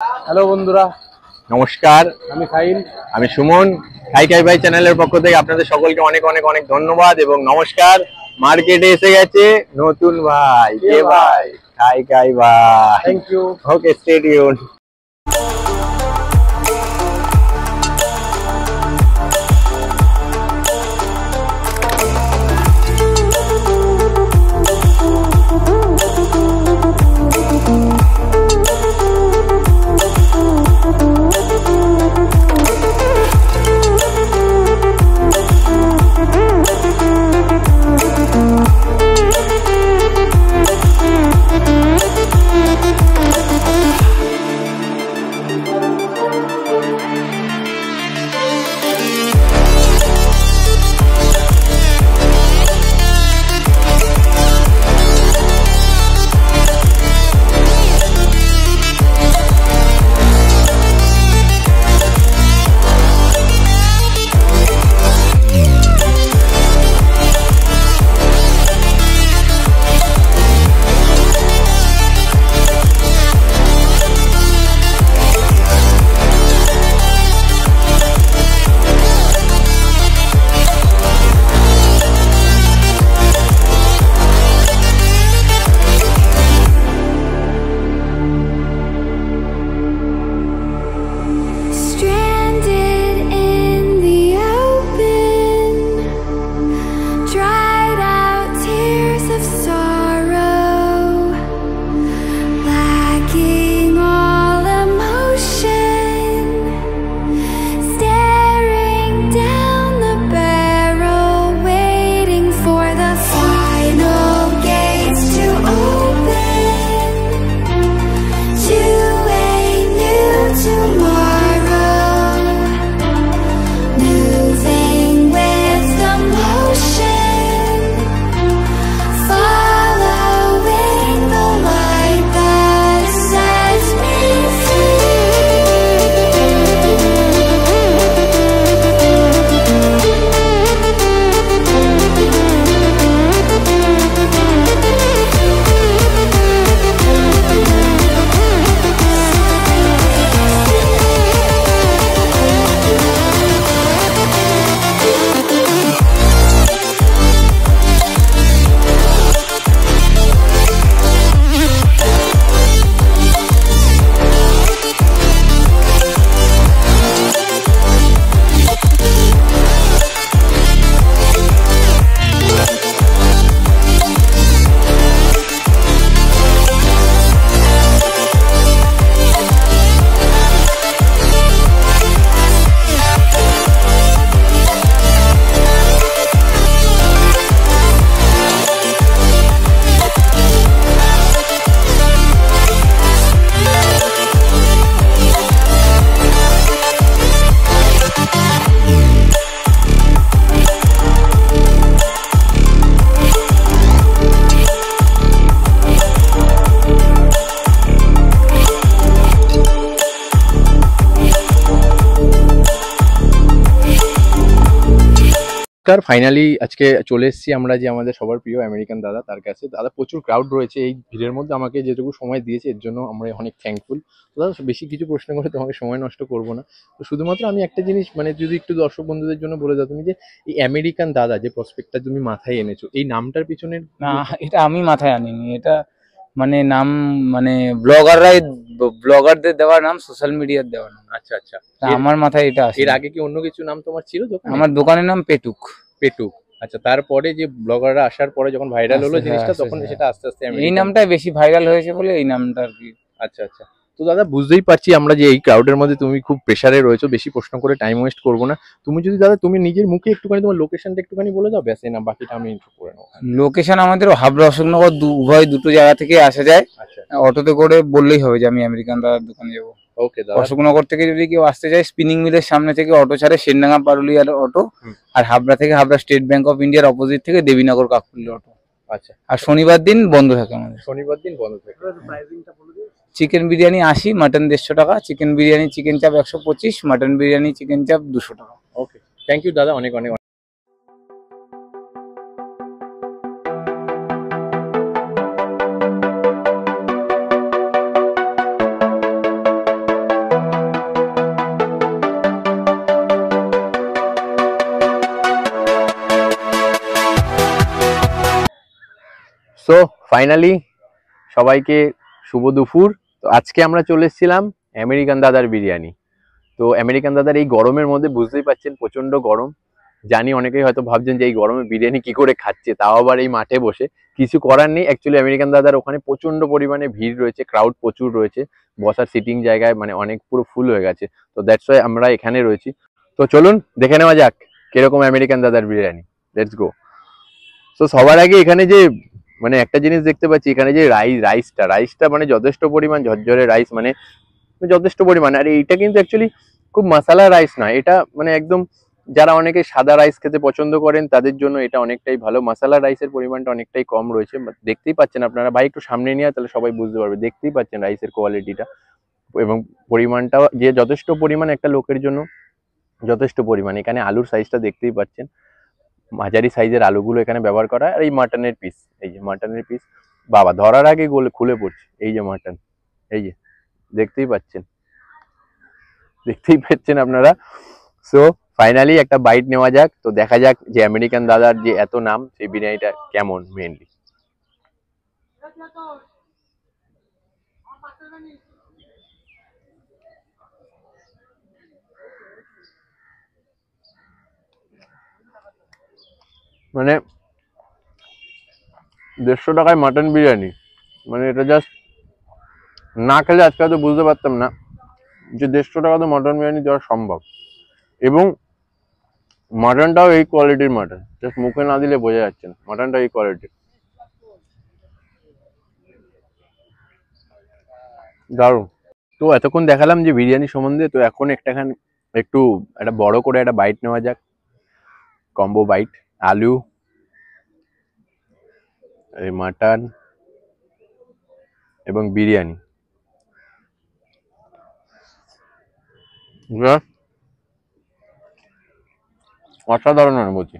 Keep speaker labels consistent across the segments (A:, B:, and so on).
A: Hello বন্ধুরা,
B: নমস্কার।
A: আমি খাইল।
B: আমি সুমন। খাই খাই ভাই চ্যানেলের পক্ষ থেকে আপনাদের সকলকে অনেক অনেক অনেক ধন্যবাদ এবং নমস্কার। মার্কেটে এসে গেছে নতুন ভাই, কে ভাই? খাই খাই ভাই।
A: Thank you.
B: Okay, stay tuned. Finally আজকে চলে এসেছি আমরা যে আমাদের সবার প্রিয় আমেরিকান দাদা, তার কাছে। দাদা প্রচুর ক্রাউড রয়েছে, এই ভিড়ের মধ্যে আমাকে যেটুকু সময় দিয়েছে এর জন্য আমরা অনেক থ্যাঙ্কফুল। দাদা বেশি কিছু প্রশ্ন করে তোমাকে সময় নষ্ট করবো না, তো শুধুমাত্র আমি একটা জিনিস মানে যদি একটু দর্শক বন্ধুদের জন্য বলে দাও, তুমি যে এই আমেরিকান দাদা যে প্রসপেক্টটা তুমি মাথায় এনেছো, এই নামটার পিছনে?
C: না, এটা আমি মাথায় আনিনি। এটা মানে নাম মানে ব্লগারদের দেওয়া নাম, সোশ্যাল মিডিয়ার দেওয়া নাম।
B: আচ্ছা আচ্ছা,
C: আমার মাথায় এটা আসে।
B: এর আগে কি অন্য কিছু নাম তোমার ছিল দোকানে?
C: আমার দোকানের নাম পেটুক।
B: পেটুক, আচ্ছা। তারপরে যে ব্লগাররা আসার পরে যখন ভাইরাল হলো জিনিসটা, তখন সেটা আস্তে আস্তে
C: এই নামটাই বেশি ভাইরাল হয়েছে বলে এই নামটা আর কি।
B: আচ্ছা আচ্ছা। তো দাদা বুঝতেই পারছি আমরা যে এই ক্রাউডের মধ্যে তুমি খুব প্রেসারে রয়েছো, বেশি প্রশ্ন করে টাইম ওয়েস্ট করবো না। তুমি যদি দাদা তুমি নিজের মুখে একটুখানি তোমার লোকেশনটা একটুখানি বলে দাও, ব্যাস না বাকিটা আমি ইন্ট্রো করে নেবো।
C: লোকেশন আমাদের হাবড়া অশোকনগর, উভয় দুটো জায়গা থেকে আসা যায়।
B: আচ্ছা,
C: অটোতে করে বললেই হবে যে আমি আমেরিকান দাদার দোকানে যাবো।
B: ওকে দাদা।
C: অশোকনগর থেকে যদি কেউ আসতে চায়, স্পিনিং মিলের সামনে থেকে অটো ছাড়ে, সেনডাঙ্গা পারুলিয়ার অটো। আর হাবড়া থেকে হাবড়া স্টেট ব্যাংক অফ ইন্ডিয়ার অপোজিট থেকে দেবীনগর কাকুলির অটো।
B: আচ্ছা।
C: আর শনিবার দিন বন্ধ থাকে আমাদের।
B: শনিবার দিন বন্ধ থাকে।
C: চিকেন বিরিয়ানি 80, মাটন 150 টাকা, চিকেন বিরিয়ানি চিকেন চাপ 125, মাটন বিরিয়ানি চিকেন চাপ 200 টাকা।
B: ওকে, থ্যাংক ইউ দাদা, অনেক অনেক। সো ফাইনালি সবাইকে শুভ দুপুর। তো আজকে আমরা চলে এসেছিলাম আমেরিকান দাদার বিরিয়ানি। তো আমেরিকান দাদার এই গরমের মধ্যে বুঝতেই পারছেন প্রচন্ড গরম। জানি অনেকেই হয়তো ভাবছেন যে এই গরমে বিরিয়ানি কি করে খাচ্ছে, তাও আবার এই মাঠে বসে। কিছু করার নেই, অ্যাকচুয়ালি আমেরিকান দাদার ওখানে প্রচন্ড পরিমাণে ভিড় রয়েছে, ক্রাউড প্রচুর রয়েছে, বসার সিটিং জায়গায় মানে অনেক পুরো ফুল হয়ে গেছে। তো দ্যাটস ওয়াই আমরা এখানে রয়েছি। তো চলুন দেখে নেওয়া যাক কিরকম আমেরিকান দাদার বিরিয়ানি। Let's go. তো সবার আগে এখানে যে মানে একটা জিনিস দেখতে পাচ্ছি, এখানে যে রাইসটা মানে যথেষ্ট পরিমাণ ঝরঝরে রাইস, মানে যথেষ্ট পরিমাণ। আর এইটা কিন্তু অ্যাকচুয়ালি খুব মশলা রাইস না, এটা মানে একদম যারা অনেকে সাদা রাইস খেতে পছন্দ করেন তাদের জন্য এটা অনেকটাই ভালো। মশলা রাইসের পরিমাণটা অনেকটাই কম রয়েছে, দেখতেই পাচ্ছেন আপনারা। ভাই একটু সামনে নিয়ে তাহলে সবাই বুঝতে পারবে, দেখতেই পাচ্ছেন রাইসের কোয়ালিটিটা এবং পরিমাণটাও যে যথেষ্ট পরিমাণ একটা লোকের জন্য যথেষ্ট পরিমাণ। এখানে আলুর সাইজটা দেখতেই পাচ্ছেন, মাঝারি সাইজের আলুগুলো এখানে ব্যবহার করা। আর এই মাটনের পিস, এই যে মাটনের পিস, বাবা ধরার আগে গোলে খুলে পড়ছে। এই যে মাটন, এই যে দেখতেই পাচ্ছেন আপনারা। সো ফাইনালি একটা বাইট নেওয়া যাক, তো দেখা যাক যে আমেরিকান দাদার যে এত নাম সেই বিরিয়ানিটা কেমন মেনলি। মানে 150 টাকায় মাটন বিরিয়ানি, মানে এটা জাস্ট না খেলে আজকে হয়তো বুঝতে পারতাম না যে 150 টাকা তো মাটন বিরিয়ানি দেওয়া সম্ভব। এবং মাটনটাও এই কোয়ালিটির মাটন, জাস্ট মুখে না দিলে বোঝা যাচ্ছে না মাটনটা এই কোয়ালিটির। দারুণ। তো এতক্ষণ দেখালাম যে বিরিয়ানি সম্বন্ধে, তো এখন একটু একটা বড় করে একটা বাইট নেওয়া যাক, কম্বো বাইট। আলু, এই মাটন এবং বিরিয়ানি, অসাধারণ অনুভূতি।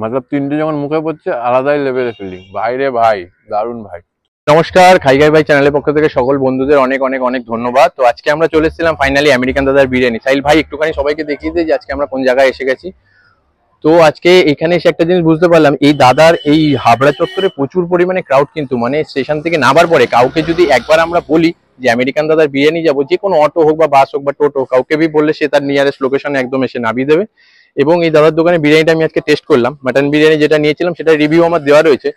B: মতলব তিনটে যখন মুখে পড়ছে আলাদাই লেভেলের ফিলিং। ভাই রে ভাই, দারুণ ভাই। নমস্কার, খাইগাই ভাই চ্যানেলের পক্ষ থেকে সকল বন্ধুদের অনেক অনেক অনেক ধন্যবাদ। তো আজকে আমরা চলে এসেছিলাম ফাইনালি আমেরিকান দাদার বিরিয়ানি। সাহিল ভাই একটুখানি সবাইকে দেখিয়ে দিই যে আজকে আমরা কোন জায়গায় এসে গেছি। তো আজকে এখানে এসে একটা জিনিস বুঝতে পারলাম, এই দাদার এই হাবড়া চত্বরে প্রচুর পরিমাণে ক্রাউড। কিন্তু মানে স্টেশন থেকে নামার পরে কাউকে যদি একবার আমরা বলি যে আমেরিকান দাদার বিরিয়ানি যাবো, যে কোনো অটো হোক বা বাস হোক বা টোটো, কাউকে বি বললে সে তার নিয়ারেস্ট লোকেশনে একদম এসে নামিয়ে দেবে। এবং এই দাদার দোকানে বিরিয়ানিটা আমি আজকে টেস্ট করলাম, মাটন বিরিয়ানি যেটা নিয়েছিলাম সেটা রিভিউ আমার দেওয়া রয়েছে।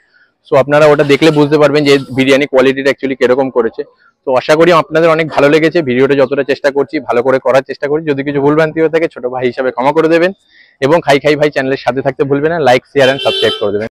B: সো আপনারা ওটা দেখলে বুঝতে পারবেন যে বিরিয়ানি কোয়ালিটিটা অ্যাকচুয়ালি কিরকম করেছে। তো আশা করি আপনাদের অনেক ভালো লেগেছে। ভিডিওটা যতটা চেষ্টা করছি ভালো করে করার চেষ্টা করি, যদি কিছু ভুলভ্রান্তি হয়ে থাকে ছোট ভাই হিসাবে ক্ষমা করে দেবেন। এবং খাই খাই ভাই চ্যানেলের সাথে থাকতে ভুলবেন না, লাইক শেয়ার এন্ড সাবস্ক্রাইব করে দেবেন।